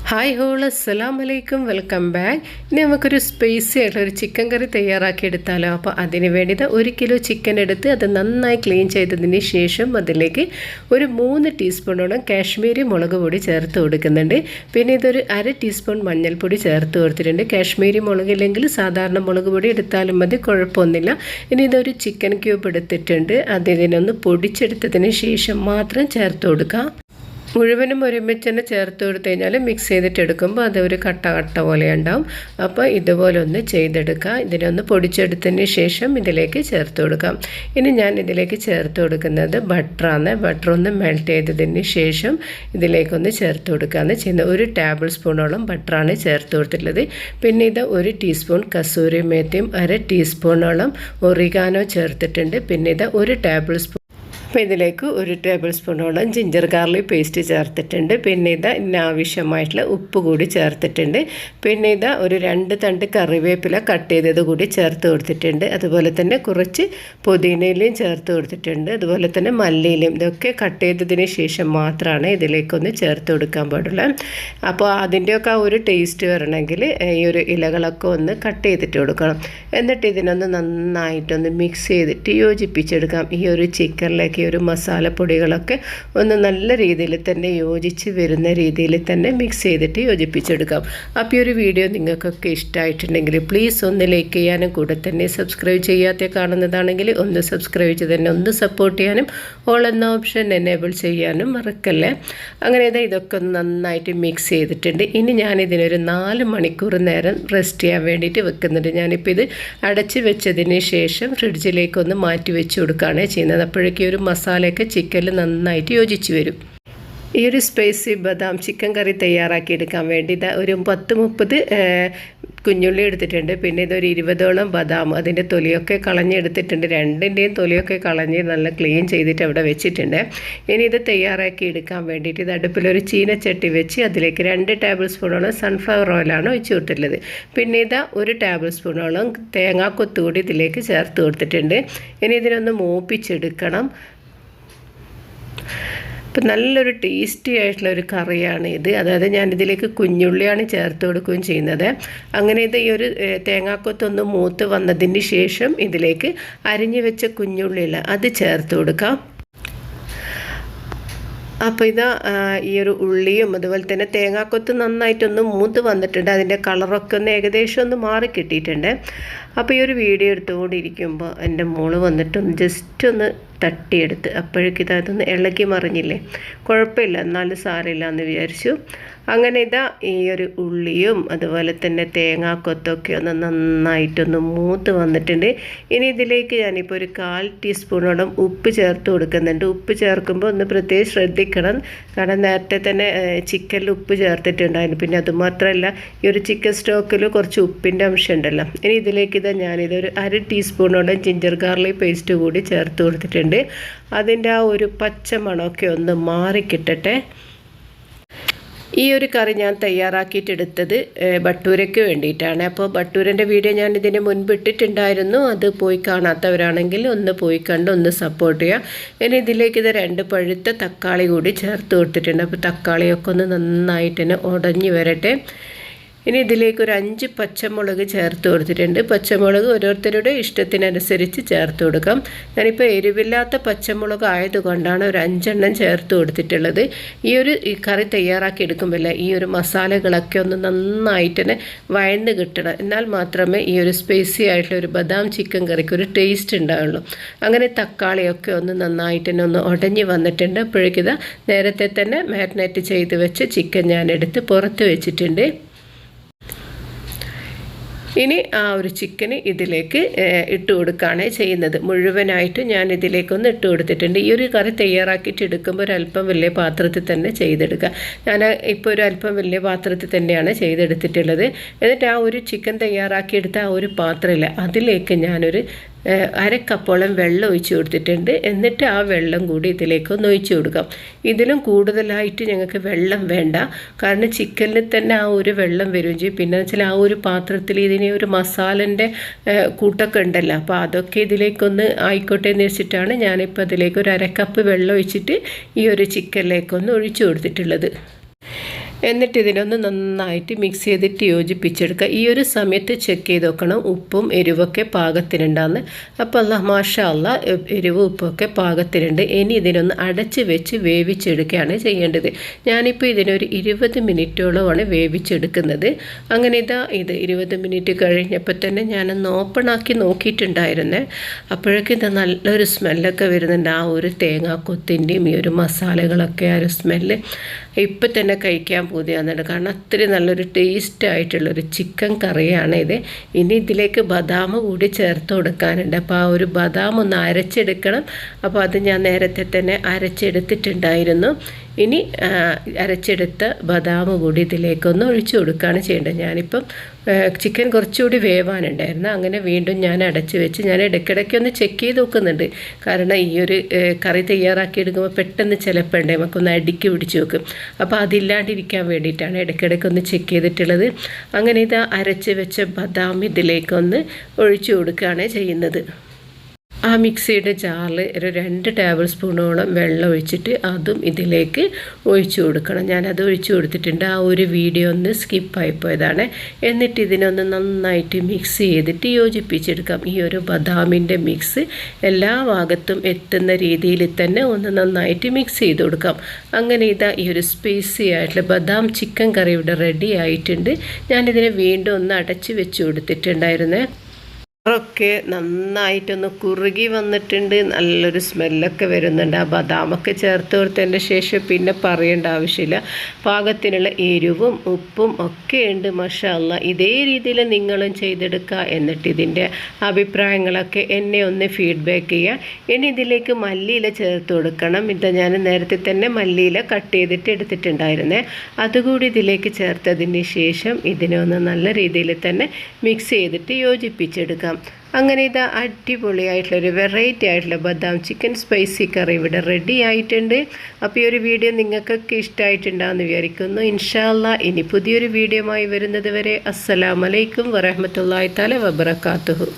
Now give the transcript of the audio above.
Hi whole അസ്സലാമു അലൈക്കും, welcome back. ഇനി നമുക്കൊരു സ്പൈസി ആയിട്ടുള്ള ഒരു ചിക്കൻ കറി തയ്യാറാക്കി എടുത്താലോ. അപ്പോൾ അതിന് വേണ്ടിയിട്ട് 1 കിലോ ചിക്കൻ എടുത്ത് അത് നന്നായി ക്ലീൻ ചെയ്തതിന് ശേഷം അതിലേക്ക് ഒരു 3 ടീസ്പൂണോളം കാശ്മീരി മുളക് പൊടി ചേർത്ത് കൊടുക്കുന്നുണ്ട്. പിന്നെ ഇതൊരു 1/2 ടീസ്പൂൺ മഞ്ഞൾപ്പൊടി ചേർത്ത് കൊടുത്തിട്ടുണ്ട്. കാശ്മീരി മുളകില്ലെങ്കിൽ സാധാരണ മുളക് പൊടി എടുത്താലും മതി, കുഴപ്പമൊന്നുമില്ല. ഇനി ഇതൊരു ചിക്കൻ ക്യൂബ് എടുത്തിട്ടുണ്ട്. അതിനൊന്ന് പൊടിച്ചെടുത്തതിന് ശേഷം മാത്രം ചേർത്ത് കൊടുക്കാം. മുഴുവനും ഒരുമിച്ച് തന്നെ ചേർത്ത് കൊടുത്തു കഴിഞ്ഞാൽ മിക്സ് ചെയ്തിട്ട് എടുക്കുമ്പോൾ അതൊരു കട്ട പോലെ ഉണ്ടാവും. അപ്പോൾ ഇതുപോലെ ഒന്ന് ചെയ്തെടുക്കുക. ഇതിനൊന്ന് പൊടിച്ചെടുത്തതിന് ശേഷം ഇതിലേക്ക് ചേർത്ത് കൊടുക്കാം. ഇനി ഞാൻ ഇതിലേക്ക് ചേർത്ത് കൊടുക്കുന്നത് ബട്ടറാണ്. ബട്ടർ ഒന്ന് മെൽറ്റ് ചെയ്തതിന് ശേഷം ഇതിലേക്കൊന്ന് ചേർത്ത് കൊടുക്കുകയാണ് ചെയ്യുന്നത്. 1 ടേബിൾ സ്പൂണോളം ബട്ടറാണ് ചേർത്ത് കൊടുത്തിട്ടുള്ളത്. പിന്നെ ഇത് 1 ടീസ്പൂൺ കസൂരി മേത്തിയും 1/2 ടീസ്പൂണോളം ഒറിഗാനോ ചേർത്തിട്ടുണ്ട്. പിന്നെ ഇത് 1 ടേബിൾ സ്പൂൺ. അപ്പോൾ ഇതിലേക്ക് 1 ടേബിൾ സ്പൂണോളം ജിഞ്ചർ ഗാർലിക് പേസ്റ്റ് ചേർത്തിട്ടുണ്ട്. പിന്നെ ഇതിനാവശ്യമായിട്ടുള്ള ഉപ്പ് കൂടി ചേർത്തിട്ടുണ്ട്. പിന്നെ ഒരു 2 തണ്ട് കറിവേപ്പില കട്ട് ചെയ്തത് കൂടി ചേർത്ത് കൊടുത്തിട്ടുണ്ട്. അതുപോലെ തന്നെ കുറച്ച് പുതിനയിലയും ചേർത്ത് കൊടുത്തിട്ടുണ്ട്. അതുപോലെ തന്നെ മല്ലിയിലയും. ഇതൊക്കെ കട്ട് ചെയ്തതിന് ശേഷം മാത്രമാണ് ഇതിലേക്കൊന്ന് ചേർത്ത് കൊടുക്കാൻ പാടുള്ളൂ. അപ്പോൾ അതിൻ്റെയൊക്കെ ആ ഒരു ടേസ്റ്റ് വരണമെങ്കിൽ ഈ ഒരു ഇലകളൊക്കെ ഒന്ന് കട്ട് ചെയ്തിട്ട് കൊടുക്കണം. എന്നിട്ട് ഇതിനൊന്ന് നന്നായിട്ടൊന്ന് മിക്സ് ചെയ്തിട്ട് യോജിപ്പിച്ചെടുക്കാം. ഈ ഒരു ചിക്കനിലേക്ക് ഈ ഒരു മസാലപ്പൊടികളൊക്കെ ഒന്ന് നല്ല രീതിയിൽ തന്നെ യോജിച്ച് വരുന്ന രീതിയിൽ തന്നെ മിക്സ് ചെയ്തിട്ട് യോജിപ്പിച്ചെടുക്കാം. അപ്പോൾ ഈ ഒരു വീഡിയോ നിങ്ങൾക്കൊക്കെ ഇഷ്ടമായിട്ടുണ്ടെങ്കിൽ പ്ലീസ് ഒന്ന് ലൈക്ക് ചെയ്യാനും കൂടെ തന്നെ സബ്സ്ക്രൈബ് ചെയ്യാത്ത കാണുന്നതാണെങ്കിൽ ഒന്ന് സബ്സ്ക്രൈബ് ചെയ്ത് തന്നെ ഒന്ന് സപ്പോർട്ട് ചെയ്യാനും ഓൾ എന്ന ഓപ്ഷൻ എനേബിൾ ചെയ്യാനും മറക്കല്ലേ. അങ്ങനെ ഇതൊക്കെ ഒന്ന് നന്നായിട്ട് മിക്സ് ചെയ്തിട്ടുണ്ട്. ഇനി ഞാനിതിനൊരു 4 മണിക്കൂർ നേരം റെസ്റ്റ് ചെയ്യാൻ വേണ്ടിയിട്ട് വെക്കുന്നുണ്ട്. ഞാനിപ്പോൾ ഇത് അടച്ച് വെച്ചതിന് ശേഷം ഫ്രിഡ്ജിലേക്കൊന്ന് മാറ്റി വെച്ച് കൊടുക്കുകയാണ് ചെയ്യുന്നത്. അപ്പോഴേക്കും ഒരു മസാലയൊക്കെ ചിക്കനിൽ നന്നായിട്ട് യോജിച്ച് വരും. ഈ ഒരു സ്പൈസി ബദാം ചിക്കൻ കറി തയ്യാറാക്കി എടുക്കാൻ വേണ്ടി ഒരു 10-30 കുഞ്ഞുള്ളി എടുത്തിട്ടുണ്ട്. പിന്നെ ഇതൊരു 20ഓളം ബദാം, അതിൻ്റെ തൊലിയൊക്കെ കളഞ്ഞെടുത്തിട്ടുണ്ട്. രണ്ടിൻ്റെയും തൊലിയൊക്കെ കളഞ്ഞ് നല്ല ക്ലീൻ ചെയ്തിട്ട് അവിടെ വെച്ചിട്ടുണ്ട്. ഇനി ഇത് തയ്യാറാക്കി എടുക്കാൻ വേണ്ടിയിട്ട് ഇത് അടുപ്പിലൊരു ചീനച്ചട്ടി വെച്ച് അതിലേക്ക് 2 ടേബിൾ സ്പൂണോളം സൺഫ്ലവർ ഓയിലാണ് ഒഴിച്ച് കൊടുത്തിട്ടുള്ളത്. പിന്നെ 1 ടേബിൾ സ്പൂണോളം തേങ്ങാക്കൊത്ത് കൂടി ഇതിലേക്ക് ചേർത്ത് കൊടുത്തിട്ടുണ്ട്. ഇനി ഇതിനൊന്ന് മൂപ്പിച്ചെടുക്കണം. ഇപ്പം നല്ലൊരു ടേസ്റ്റി ആയിട്ടുള്ള ഒരു കറിയാണ് ഇത്. അതായത് ഞാനിതിലേക്ക് കുഞ്ഞുള്ളിയാണ് ചേർത്ത് കൊടുക്കുകയും ചെയ്യുന്നത്. അങ്ങനെ ഈ ഒരു തേങ്ങാക്കൊത്തൊന്ന് മൂത്ത് വന്നതിന് ശേഷം ഇതിലേക്ക് അരിഞ്ഞു വെച്ച കുഞ്ഞുള്ളിയില്ല അത് ചേർത്ത് കൊടുക്കാം. അപ്പോൾ ഈ ഒരു ഉള്ളിയും അതുപോലെ തന്നെ തേങ്ങാക്കൊത്ത് നന്നായിട്ടൊന്ന് മൂത്ത് വന്നിട്ടുണ്ട്. അതിൻ്റെ കളറൊക്കെ ഒന്ന് ഏകദേശം ഒന്ന് മാറി കിട്ടിയിട്ടുണ്ട്. അപ്പോൾ ഈ ഒരു വീഡിയോ എടുത്തുകൊണ്ടിരിക്കുമ്പോൾ എൻ്റെ മോള് വന്നിട്ടൊന്ന് ജസ്റ്റ് ഒന്ന് തട്ടിയെടുത്ത് അപ്പോഴേക്കും അതൊന്ന് ഇളകി മറിഞ്ഞില്ലേ, കുഴപ്പമില്ല, എന്നാലും സാരമില്ല എന്ന് വിചാരിച്ചു. അങ്ങനെ ഈ ഒരു ഉള്ളിയും അതുപോലെ തന്നെ തേങ്ങാക്കൊത്തൊക്കെ ഒന്ന് നന്നായിട്ടൊന്ന് മൂത്ത് വന്നിട്ടുണ്ട്. ഇനി ഇതിലേക്ക് ഞാനിപ്പോൾ ഒരു 1/4 ടീസ്പൂണോളം ഉപ്പ് ചേർത്ത് കൊടുക്കുന്നുണ്ട്. ഉപ്പ് ചേർക്കുമ്പോൾ ഒന്ന് പ്രത്യേകം ശ്രദ്ധിക്കണം, കാരണം നേരത്തെ തന്നെ ചിക്കനിൽ ഉപ്പ് ചേർത്തിട്ടുണ്ടായിരുന്നു. പിന്നെ അതുമാത്രമല്ല ഈ ഒരു ചിക്കൻ സ്റ്റോക്കിൽ കുറച്ച് ഉപ്പിൻ്റെ അംശം ഉണ്ടല്ലോ. ഇനി ഇതിലേക്ക് ഞാനിതൊരു 1/2 ടീസ്പൂണോളം ജിഞ്ചർ ഗാർലിക് പേസ്റ്റ് കൂടി ചേർത്ത് കൊടുത്തിട്ടുണ്ട്. അതിൻ്റെ ആ ഒരു പച്ച മണമൊക്കെ ഒന്ന് മാറിക്കിട്ടട്ടെ. ഈ ഒരു കറി ഞാൻ തയ്യാറാക്കിയിട്ടെടുത്തത് ബട്ടൂരയ്ക്ക് വേണ്ടിയിട്ടാണ്. അപ്പോൾ ബട്ടൂരൻ്റെ വീഡിയോ ഞാൻ ഇതിന് മുൻപ് ഇട്ടിട്ടുണ്ടായിരുന്നു. അത് പോയി കാണാത്തവരാണെങ്കിൽ ഒന്ന് പോയി കണ്ട് ഒന്ന് സപ്പോർട്ട് ചെയ്യുക. ഇനി ഇതിലേക്ക് 2 പഴുത്ത തക്കാളി കൂടി ചേർത്ത് കൊടുത്തിട്ടുണ്ട്. അപ്പോൾ തക്കാളിയൊക്കെ ഒന്ന് നന്നായിട്ട് തന്നെ ഉടഞ്ഞ് വരട്ടെ. ഇനി ഇതിലേക്ക് ഒരു 5 പച്ചമുളക് ചേർത്ത് കൊടുത്തിട്ടുണ്ട്. പച്ചമുളക് ഓരോരുത്തരുടെ ഇഷ്ടത്തിനനുസരിച്ച് ചേർത്ത് കൊടുക്കാം. ഞാനിപ്പോൾ എരിവില്ലാത്ത പച്ചമുളക് ആയതുകൊണ്ടാണ് ഒരു 5 എണ്ണം ചേർത്ത് കൊടുത്തിട്ടുള്ളത്. ഈ കറി തയ്യാറാക്കി എടുക്കുമ്പോൾ ഈ ഒരു മസാലകളൊക്കെ ഒന്ന് നന്നായിട്ട് തന്നെ വഴന്ന് കിട്ടണം. എന്നാൽ മാത്രമേ ഈ ഒരു സ്പൈസി ആയിട്ടുള്ള ഒരു ബദാം ചിക്കൻ കറിക്ക് ഒരു ടേസ്റ്റ് ഉണ്ടാവുള്ളൂ. അങ്ങനെ തക്കാളിയൊക്കെ ഒന്ന് നന്നായിട്ട് തന്നെ ഒന്ന് ഉടഞ്ഞ് വന്നിട്ടുണ്ട്. അപ്പോഴേക്കും നേരത്തെ തന്നെ മാരിനേറ്റ് ചെയ്ത് വെച്ച് ചിക്കൻ ഞാൻ എടുത്ത് പുറത്ത് വെച്ചിട്ടുണ്ട്. ഇനി ആ ഒരു ചിക്കന് ഇതിലേക്ക് ഇട്ട് കൊടുക്കുകയാണ് ചെയ്യുന്നത്. മുഴുവനായിട്ട് ഞാൻ ഇതിലേക്കൊന്ന് ഇട്ട് കൊടുത്തിട്ടുണ്ട്. ഈ ഒരു കറി തയ്യാറാക്കിയിട്ട് എടുക്കുമ്പോൾ ഒരല്പം വലിയ പാത്രത്തിൽ തന്നെ ചെയ്തെടുക്കുക. ഞാൻ ഇപ്പോൾ ഒരു അല്പം വലിയ പാത്രത്തിൽ തന്നെയാണ് ചെയ്തെടുത്തിട്ടുള്ളത്. എന്നിട്ട് ആ ഒരു ചിക്കൻ തയ്യാറാക്കിയെടുത്ത ആ ഒരു പാത്രമില്ല, അതിലേക്ക് ഞാനൊരു 1/2 കപ്പോളം വെള്ളം ഒഴിച്ച് കൊടുത്തിട്ടുണ്ട്. എന്നിട്ട് ആ വെള്ളം കൂടി ഇതിലേക്കൊന്ന് ഒഴിച്ച് കൊടുക്കാം. ഇതിലും കൂടുതലായിട്ട് ഞങ്ങൾക്ക് വെള്ളം വേണ്ട, കാരണം ചിക്കനിൽ തന്നെ ആ ഒരു വെള്ളം വരും ചെയ്യും. പിന്നെ വെച്ചാൽ ആ ഒരു പാത്രത്തിൽ ഇതിന് ഒരു മസാലൻ്റെ കൂട്ടൊക്കെ ഉണ്ടല്ലോ, അപ്പോൾ അതൊക്കെ ഇതിലേക്കൊന്ന് ആയിക്കോട്ടെ എന്ന് വെച്ചിട്ടാണ് ഞാനിപ്പോൾ അതിലേക്ക് ഒരു 1/2 കപ്പ് വെള്ളം ഒഴിച്ചിട്ട് ഈ ഒരു ചിക്കനിലേക്കൊന്ന് ഒഴിച്ച് കൊടുത്തിട്ടുള്ളത്. എന്നിട്ട് ഇതിനൊന്ന് നന്നായിട്ട് മിക്സ് ചെയ്തിട്ട് യോജിപ്പിച്ചെടുക്കുക. ഈ ഒരു സമയത്ത് ചെക്ക് ചെയ്ത് നോക്കണം ഉപ്പും എരിവൊക്കെ പാകത്തിനുണ്ടാകുന്നത്. അപ്പോൾ അല്ലാ മാഷാ അല്ലാ എരിവും ഉപ്പൊക്കെ പാകത്തിനുണ്ട്. ഇനി ഇതിനൊന്ന് അടച്ച് വെച്ച് വേവിച്ചെടുക്കുകയാണ് ചെയ്യേണ്ടത്. ഞാനിപ്പോൾ ഇതിനൊരു 20 മിനിറ്റോളമാണ് വേവിച്ചെടുക്കുന്നത്. അങ്ങനെ ഇത് 20 മിനിറ്റ് കഴിഞ്ഞപ്പോൾ തന്നെ ഞാനൊന്ന് ഓപ്പണാക്കി നോക്കിയിട്ടുണ്ടായിരുന്നേ. അപ്പോഴേക്കും ഇത് നല്ലൊരു സ്മെല്ലൊക്കെ വരുന്നുണ്ട്. ആ ഒരു തേങ്ങാക്കൊത്തിൻ്റെയും ഈ ഒരു മസാലകളൊക്കെ ആ ഒരു സ്മെല്ല് ഇപ്പം തന്നെ കഴിക്കാൻ പൂതിയാകുന്നുണ്ട്. കാരണം അത്രയും നല്ലൊരു ടേസ്റ്റ് ആയിട്ടുള്ളൊരു ചിക്കൻ കറിയാണ് ഇത്. ഇനി ഇതിലേക്ക് ബദാം കൂടി ചേർത്ത് കൊടുക്കാനുണ്ട്. അപ്പോൾ ആ ഒരു ബദാം ഒന്ന് അരച്ചെടുക്കണം. അപ്പോൾ അത് ഞാൻ നേരത്തെ തന്നെ അരച്ചെടുത്തിട്ടുണ്ടായിരുന്നു. ഇനി അരച്ചെടുത്ത ബദാം കൂടി ഇതിലേക്കൊന്ന് ഒഴിച്ചു കൊടുക്കുകയാണ് ചെയ്യേണ്ടത്. ഞാനിപ്പം ചിക്കൻ കുറച്ചുകൂടി വേവാനുണ്ടായിരുന്നു. അങ്ങനെ വീണ്ടും ഞാൻ അടച്ചു വെച്ച് ഞാൻ ഇടയ്ക്കിടയ്ക്ക് ഒന്ന് ചെക്ക് ചെയ്ത് നോക്കുന്നുണ്ട്. കാരണം ഈ ഒരു കറി തയ്യാറാക്കി എടുക്കുമ്പോൾ പെട്ടെന്ന് ചിലപ്പോൾ ഉണ്ട് നമുക്കൊന്ന് അടുക്കി പിടിച്ച് വെക്കും. അപ്പോൾ അതില്ലാണ്ടിരിക്കാൻ വേണ്ടിയിട്ടാണ് ഇടയ്ക്കിടയ്ക്ക് ഒന്ന് ചെക്ക് ചെയ്തിട്ടുള്ളത്. അങ്ങനെ അരച്ച് വെച്ച ബദാം ഇതിലേക്കൊന്ന് ഒഴിച്ചു കൊടുക്കുകയാണ് ചെയ്യുന്നത്. ആ മിക്സിയുടെ ജാറിൽ ഒരു 2 ടേബിൾ സ്പൂണോളം വെള്ളം ഒഴിച്ചിട്ട് അതും ഇതിലേക്ക് ഒഴിച്ചു കൊടുക്കണം. ഞാനത് ഒഴിച്ചു കൊടുത്തിട്ടുണ്ട്. ആ ഒരു വീഡിയോ ഒന്ന് സ്കിപ്പായി പോയതാണ്. എന്നിട്ട് ഇതിനൊന്ന് നന്നായിട്ട് മിക്സ് ചെയ്തിട്ട് യോജിപ്പിച്ചെടുക്കാം. ഈ ഒരു ബദാമിൻ്റെ മിക്സ് എല്ലാ ഭാഗത്തും എത്തുന്ന രീതിയിൽ തന്നെ ഒന്ന് നന്നായിട്ട് മിക്സ് ചെയ്ത് കൊടുക്കാം. അങ്ങനെ ഈ ഒരു സ്പൈസി ആയിട്ടുള്ള ബദാം ചിക്കൻ കറി ഇവിടെ റെഡി ആയിട്ടുണ്ട്. ഞാനിതിനെ വീണ്ടും ഒന്ന് അടച്ച് വെച്ച് കൊടുത്തിട്ടുണ്ടായിരുന്നേ. ഒക്കെ നന്നായിട്ടൊന്ന് കുറുകി വന്നിട്ടുണ്ട്. നല്ലൊരു സ്മെല്ലൊക്കെ വരുന്നുണ്ട്. ആ ബദാമൊക്കെ ചേർത്ത് കൊടുത്തതിൻ്റെ ശേഷം പിന്നെ പറയേണ്ട ആവശ്യമില്ല. പാകത്തിനുള്ള എരിവും ഉപ്പും ഒക്കെ ഉണ്ട്. മാഷാ അല്ലാ. ഇതേ രീതിയിൽ നിങ്ങളും ചെയ്തെടുക്കുക. എന്നിട്ട് ഇതിൻ്റെ അഭിപ്രായങ്ങളൊക്കെ എന്നെ ഒന്ന് ഫീഡ്ബാക്ക് ചെയ്യുക. ഇനി ഇതിലേക്ക് മല്ലിയില ചേർത്ത് കൊടുക്കണം. ഞാൻ നേരത്തെ തന്നെ മല്ലിയില കട്ട് ചെയ്തിട്ട് എടുത്തിട്ടുണ്ടായിരുന്നേ. അതുകൂടി ഇതിലേക്ക് ചേർത്തതിന് ശേഷം ഇതിനെ ഒന്ന് നല്ല രീതിയിൽ തന്നെ മിക്സ് ചെയ്തിട്ട് യോജിപ്പിച്ചെടുക്കാം. അങ്ങനെ അടിപൊളിയായിട്ടുള്ളൊരു വെറൈറ്റി ആയിട്ടുള്ള ബദാം ചിക്കൻ സ്പൈസി കറി ഇവിടെ റെഡി ആയിട്ടുണ്ട്. അപ്പോൾ ഈ ഒരു വീഡിയോ നിങ്ങൾക്കൊക്കെ ഇഷ്ടമായിട്ടുണ്ടാകുമെന്ന് വിചാരിക്കുന്നു. ഇൻഷാ അല്ലാ ഇനി പുതിയൊരു വീഡിയോയുമായി വരുന്നത് വരെ അസ്സലാമു അലൈക്കും വറഹ്മത്തുള്ളാഹി തആല വബറകാതുഹു.